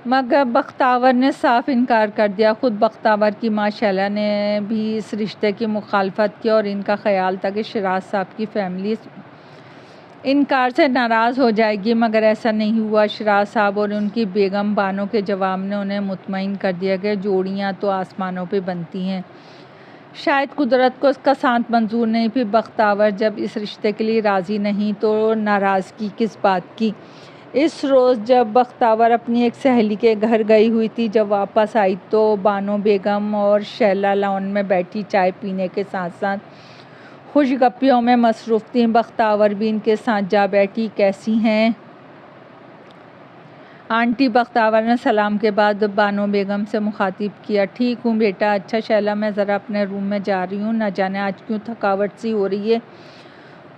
مگر بختاور نے صاف انکار کر دیا۔ خود بختاور کی ماں شیلا نے بھی اس رشتے کی مخالفت کی اور ان کا خیال تھا کہ شیراز صاحب کی فیملی اس انکار سے ناراض ہو جائے گی، مگر ایسا نہیں ہوا۔ شیراز صاحب اور ان کی بیگم بانو کے جواب نے انہیں مطمئن کر دیا کہ جوڑیاں تو آسمانوں پہ بنتی ہیں، شاید قدرت کو اس کا ساتھ منظور نہیں۔ پھر بختاور جب اس رشتے کے لیے راضی نہیں تو ناراضگی کس بات کی؟ اس روز جب بختاور اپنی ایک سہیلی کے گھر گئی ہوئی تھی، جب واپس آئی تو بانو بیگم اور شیلا لان میں بیٹھی چائے پینے کے ساتھ ساتھ خوش گپیوں میں مصروف تھیں۔ بختاور بھی ان کے ساتھ جا بیٹھی۔ کیسی ہیں آنٹی؟ بختاور نے سلام کے بعد بانو بیگم سے مخاطب کیا۔ ٹھیک ہوں بیٹا۔ اچھا شیلا، میں ذرا اپنے روم میں جا رہی ہوں، نہ جانے آج کیوں تھکاوٹ سی ہو رہی ہے۔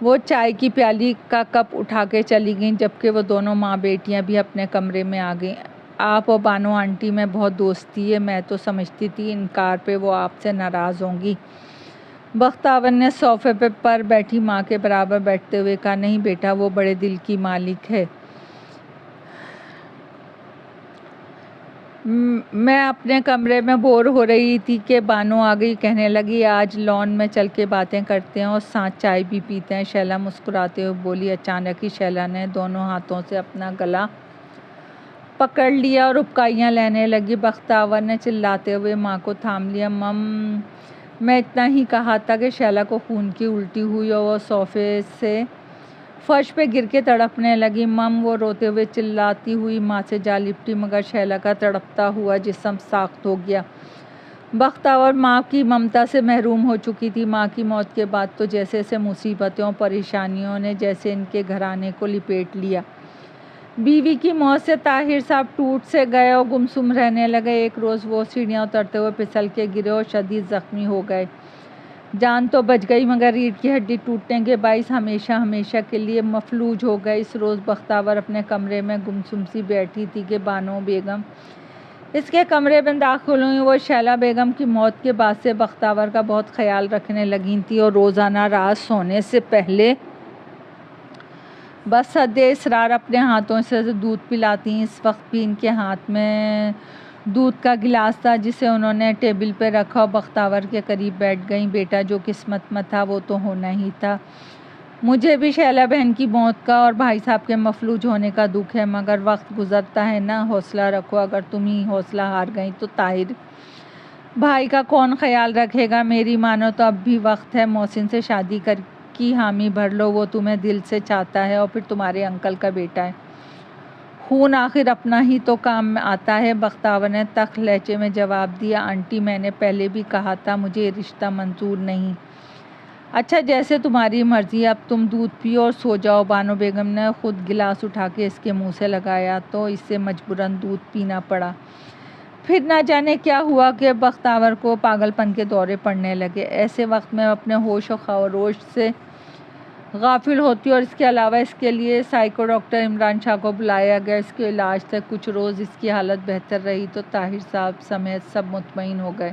وہ چائے کی پیالی کا کپ اٹھا کے چلی گئیں، جبکہ وہ دونوں ماں بیٹیاں بھی اپنے کمرے میں آ گئیں۔ آپ اور بانو آنٹی میں بہت دوستی ہے، میں تو سمجھتی تھی انکار پہ وہ آپ سے ناراض ہوں گی۔ بختاور نے صوفے پر بیٹھی ماں کے برابر بیٹھتے ہوئے کہا۔ نہیں بیٹا، وہ بڑے دل کی مالک ہے۔ میں اپنے کمرے میں بور ہو رہی تھی کہ بانو آ گئی، کہنے لگی آج لان میں چل کے باتیں کرتے ہیں اور ساتھ چائے بھی پیتے ہیں۔ شیلا مسکراتے ہوئے بولی۔ اچانک ہی شیلا نے دونوں ہاتھوں سے اپنا گلا پکڑ لیا اور اپکائیاں لینے لگی۔ بختاور نے چلاتے ہوئے ماں کو تھام لیا۔ مم، میں اتنا ہی کہا تھا کہ شیلا کو خون کی الٹی ہوئی اور وہ صوفے سے فرش پہ گر کے تڑپنے لگی۔ مم، وہ روتے ہوئے چلاتی ہوئی ماں سے جا لپٹی، مگر شیلا کا تڑپتا ہوا جسم ساخت ہو گیا۔ بختاور ماں کی ممتا سے محروم ہو چکی تھی۔ ماں کی موت کے بعد تو جیسے مصیبتوں اور پریشانیوں نے جیسے ان کے گھرانے کو لپیٹ لیا۔ بیوی کی موت سے طاہر صاحب ٹوٹ سے گئے اور گمسم رہنے لگے۔ ایک روز وہ سیڑھیاں اترتے ہوئے پھسل کے گرے اور شدید زخمی ہو گئے۔ جان تو بچ گئی مگر ریڑھ کی ہڈی ٹوٹنے کے باعث ہمیشہ کے لیے مفلوج ہو گئے۔ اس روز بختاور اپنے کمرے میں گمسم سی بیٹھی تھی کہ بانو بیگم اس کے کمرے میں داخل ہوئی۔ وہ شیلا بیگم کی موت کے بعد سے بختاور کا بہت خیال رکھنے لگی تھیں اور روزانہ رات سونے سے پہلے بس حد اصرار اپنے ہاتھوں سے دودھ پلاتی۔ اس وقت بھی ان کے ہاتھ میں دودھ کا گلاس تھا جسے انہوں نے ٹیبل پہ رکھا اور بختاور کے قریب بیٹھ گئیں۔ بیٹا جو قسمت میں تھا وہ تو ہونا ہی تھا۔ مجھے بھی شیلا بہن کی موت کا اور بھائی صاحب کے مفلوج ہونے کا دکھ ہے، مگر وقت گزرتا ہے نا، حوصلہ رکھو۔ اگر تم ہی حوصلہ ہار گئی تو طاہر بھائی کا کون خیال رکھے گا؟ میری مانو تو اب بھی وقت ہے، محسن سے شادی کی حامی بھر لو، وہ تمہیں دل سے چاہتا ہے اور پھر تمہارے انکل کا بیٹا ہے، خون آخر اپنا ہی تو کام میں آتا ہے۔ بختاور نے تلخ لہجے میں جواب دیا، آنٹی میں نے پہلے بھی کہا تھا مجھے یہ رشتہ منظور نہیں۔ اچھا جیسے تمہاری مرضی، اب تم دودھ پیو اور سو جاؤ۔ بانو بیگم نے خود گلاس اٹھا کے اس کے منہ سے لگایا تو اسے مجبوراً دودھ پینا پڑا۔ پھر نہ جانے کیا ہوا کہ بختاور کو پاگل پن کے دورے پڑنے لگے۔ ایسے وقت میں اپنے ہوش و خروش سے غافل ہوتی اور اس کے علاوہ اس کے لیے سائیکو ڈاکٹر عمران شاہ کو بلایا گیا۔ اس کے علاج سے کچھ روز اس کی حالت بہتر رہی تو طاہر صاحب سمیت سب مطمئن ہو گئے۔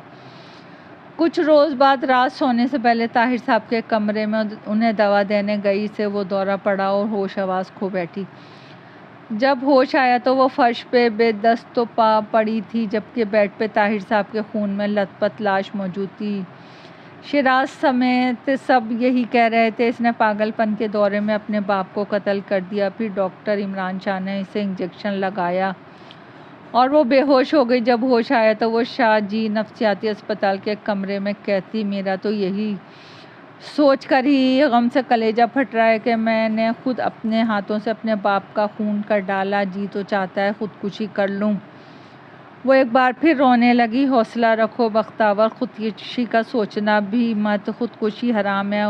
کچھ روز بعد رات سونے سے پہلے طاہر صاحب کے کمرے میں انہیں دوا دینے گئی سے وہ دورہ پڑا اور ہوش حواس کھو بیٹھی۔ جب ہوش آیا تو وہ فرش پہ بے دست و پا پڑی تھی، جبکہ بیڈ پہ طاہر صاحب کے خون میں لت پت لاش موجود تھی۔ شیراز سمیت سب یہی کہہ رہے تھے اس نے پاگل پن کے دورے میں اپنے باپ کو قتل کر دیا۔ پھر ڈاکٹر عمران شاہ نے اسے انجیکشن لگایا اور وہ بے ہوش ہو گئی۔ جب ہوش آیا تو وہ شاہ جی نفسیاتی اسپتال کے کمرے میں قید تھی۔ میرا تو یہی سوچ کر ہی غم سے کلیجہ پھٹ رہا ہے کہ میں نے خود اپنے ہاتھوں سے اپنے باپ کا خون کر ڈالا، جی تو چاہتا ہے خودکشی کر لوں۔ وہ ایک بار پھر رونے لگی۔ حوصلہ رکھو بختاور، خودکشی کا سوچنا بھی مت، خودکشی حرام ہے،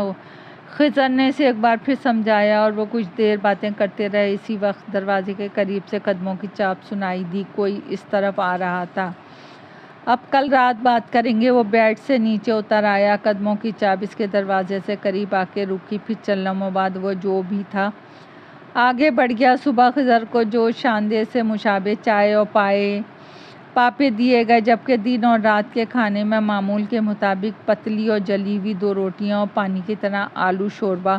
خضر نے اسے ایک بار پھر سمجھایا اور وہ کچھ دیر باتیں کرتے رہے۔ اسی وقت دروازے کے قریب سے قدموں کی چاپ سنائی دی، کوئی اس طرف آ رہا تھا۔ اب کل رات بات کریں گے۔ وہ بیڈ سے نیچے اتر آیا، قدموں کی چاپ اس کے دروازے سے قریب آ کے رکی، پھر چند لمحوں بعد وہ جو بھی تھا آگے بڑھ گیا۔ صبح خضر کو جو شاندے سے مشابہ چائے اور پاپے دیے گئے، جبکہ دن اور رات کے کھانے میں معمول کے مطابق پتلی اور جلی ہوئی 2 روٹیاں اور پانی کی طرح آلو شوربہ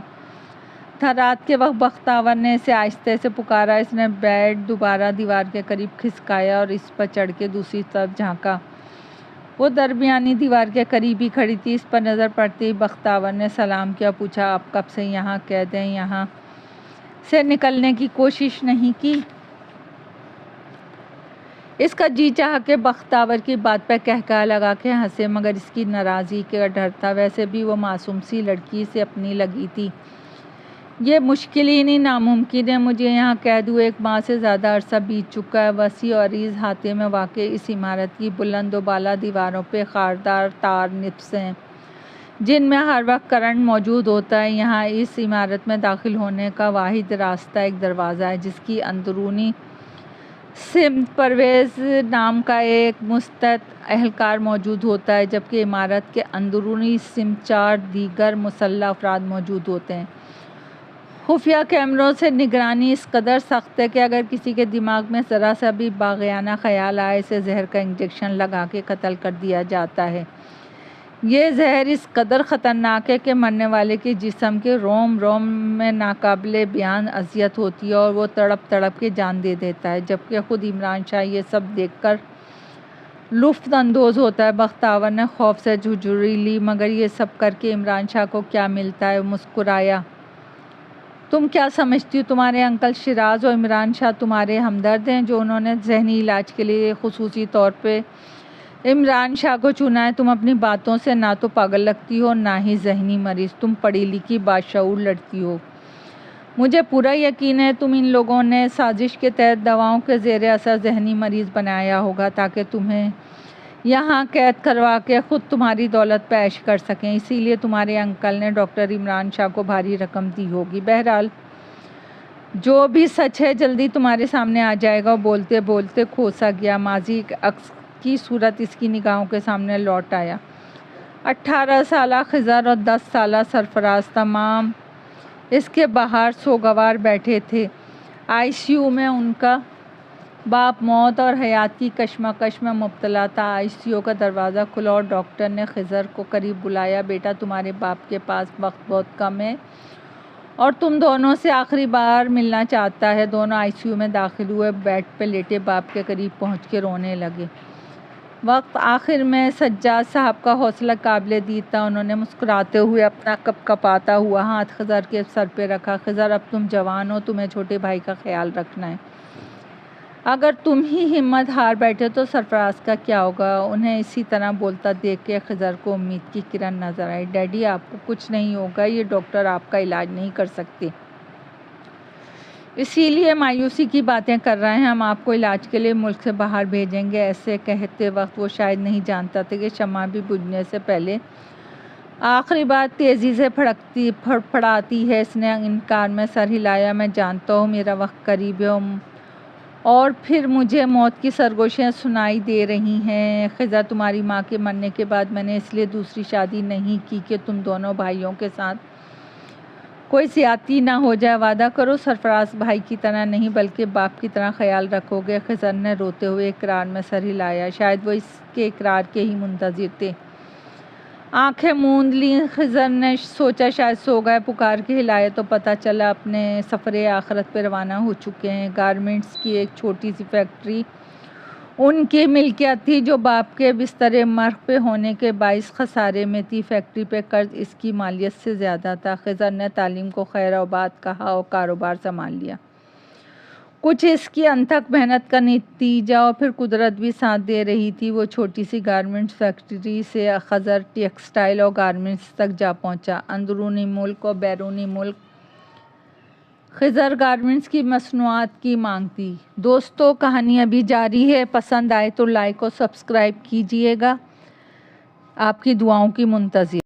تھا۔ رات کے وقت بختاور نے اسے آہستہ سے پکارا۔ اس نے بیڈ دوبارہ دیوار کے قریب کھسکایا اور اس پر چڑھ کے دوسری طرف جھانکا۔ وہ درمیانی دیوار کے قریب ہی کھڑی تھی۔ اس پر نظر پڑتے ہی بختاور نے سلام کیا، پوچھا آپ کب سے یہاں قید ہیں؟ یہاں سے نکلنے کی کوشش نہیں کی؟ اس کا جی چاہا کہ بختاور کی بات پر قہقہہ لگا کے ہنسے، مگر اس کی ناراضی کا ڈر تھا۔ ویسے بھی وہ معصوم سی لڑکی سے اپنی لگی تھی۔ یہ مشکل ہی نہیں ناممکن ہے، مجھے یہاں قید ہوئے 1 ماہ سے زیادہ عرصہ بیت چکا ہے۔ وسیع اور عریض احاطے میں واقع اس عمارت کی بلند و بالا دیواروں پہ خاردار تار نفس ہیں جن میں ہر وقت کرنٹ موجود ہوتا ہے۔ یہاں اس عمارت میں داخل ہونے کا واحد راستہ ایک دروازہ ہے جس کی اندرونی سمت پرویز نام کا ایک مستعد اہلکار موجود ہوتا ہے، جبکہ عمارت کے اندرونی سمت 4 دیگر مسلح افراد موجود ہوتے ہیں۔ خفیہ کیمروں سے نگرانی اس قدر سخت ہے کہ اگر کسی کے دماغ میں ذرا سا بھی باغیانہ خیال آئے، اسے زہر کا انجیکشن لگا کے قتل کر دیا جاتا ہے۔ یہ زہر اس قدر خطرناک ہے کہ مرنے والے کے جسم کے روم روم میں ناقابل بیان اذیت ہوتی ہے اور وہ تڑپ تڑپ کے جان دے دیتا ہے، جبکہ خود عمران شاہ یہ سب دیکھ کر لطف اندوز ہوتا ہے۔ بختاور نے خوف سے جھرجھری لی، مگر یہ سب کر کے عمران شاہ کو کیا ملتا ہے؟ وہ مسکرایا۔ تم کیا سمجھتی ہو تمہارے انکل شیراز اور عمران شاہ تمہارے ہمدرد ہیں جو انہوں نے ذہنی علاج کے لیے خصوصی طور پہ عمران شاہ کو چنا ہے؟ تم اپنی باتوں سے نہ تو پاگل لگتی ہو نہ ہی ذہنی مریض، تم پڑھی لکھی باشعور لڑکی ہو۔ مجھے پورا یقین ہے تم ان لوگوں نے سازش کے تحت دواؤں کے زیر اثر ذہنی مریض بنایا ہوگا تاکہ تمہیں یہاں قید کروا کے خود تمہاری دولت پہ عیش کر سکیں۔ اسی لیے تمہارے انکل نے ڈاکٹر عمران شاہ کو بھاری رقم دی ہوگی۔ بہرحال جو بھی سچ ہے جلدی تمہارے سامنے آ جائے گا۔ بولتے بولتے کھوسا گیا۔ ماضی عکس کی صورت اس کی نگاہوں کے سامنے لوٹ آیا۔ 18 سالہ خضر اور 10 سالہ سرفراز تمام اس کے باہر سوگوار بیٹھے تھے۔ ICU میں ان کا باپ موت اور حیات کی کشمکش میں مبتلا تھا۔ ICU کا دروازہ کھلا اور ڈاکٹر نے خضر کو قریب بلایا۔ بیٹا، تمہارے باپ کے پاس وقت بہت کم ہے اور تم دونوں سے آخری بار ملنا چاہتا ہے۔ دونوں ICU میں داخل ہوئے، بیڈ پہ لیٹے باپ کے قریب پہنچ کے رونے لگے۔ وقت آخر میں سجاد صاحب کا حوصلہ قابل دید تھا۔ انہوں نے مسکراتے ہوئے اپنا کپکپاتا ہوا ہاتھ خضر کے سر پہ رکھا۔ خضر، اب تم جوان ہو، تمہیں چھوٹے بھائی کا خیال رکھنا ہے۔ اگر تم ہی ہمت ہار بیٹھے تو سرفراز کا کیا ہوگا؟ انہیں اسی طرح بولتا دیکھ کے خضر کو امید کی کرن نظر آئی۔ ڈیڈی، آپ کو کچھ نہیں ہوگا، یہ ڈاکٹر آپ کا علاج نہیں کر سکتے، اسی لیے مایوسی کی باتیں کر رہے ہیں۔ ہم آپ کو علاج کے لیے ملک سے باہر بھیجیں گے۔ ایسے کہتے وقت وہ شاید نہیں جانتا تھا کہ شمع بھی بجھنے سے پہلے آخری بار تیزی سے پھڑپڑاتی ہے۔ اس نے انکار میں سر ہلایا۔ میں جانتا ہوں میرا وقت قریب ہے اور پھر مجھے موت کی سرگوشیاں سنائی دے رہی ہیں۔ خضر، تمہاری ماں کے مرنے کے بعد میں نے اس لیے دوسری شادی نہیں کی کہ تم دونوں بھائیوں کے ساتھ کوئی زیادتی نہ ہو جائے۔ وعدہ کرو سرفراز بھائی کی طرح نہیں بلکہ باپ کی طرح خیال رکھو گے۔ خضر نے روتے ہوئے اقرار میں سر ہلایا۔ شاید وہ اس کے اقرار کے ہی منتظر تھے۔ آنکھیں موند لیں خضر نے، سوچا شاید سو گئے۔ پکار کے ہلایا تو پتہ چلا اپنے سفرِ آخرت پہ روانہ ہو چکے ہیں۔ گارمنٹس کی ایک چھوٹی سی فیکٹری ان کی ملکیت تھی جو باپ کے بسترِ مرگ پہ ہونے کے باعث خسارے میں تھی۔ فیکٹری پہ قرض اس کی مالیت سے زیادہ تھا۔ خضر نے تعلیم کو خیر آباد کہا اور کاروبار سنبھال لیا۔ کچھ اس کی انتھک محنت کا نتیجہ، اور پھر قدرت بھی ساتھ دے رہی تھی۔ وہ چھوٹی سی گارمنٹس فیکٹری سے خضر ٹیکسٹائل اور گارمنٹس تک جا پہنچا، اندرونی ملک اور بیرونی ملک۔ خضر گارمنٹس کی مصنوعات کی مانگ تھی۔ دوستو، کہانی ابھی جاری ہے۔ پسند آئے تو لائک اور سبسکرائب کیجیے گا۔ آپ کی دعاؤں کی منتظر۔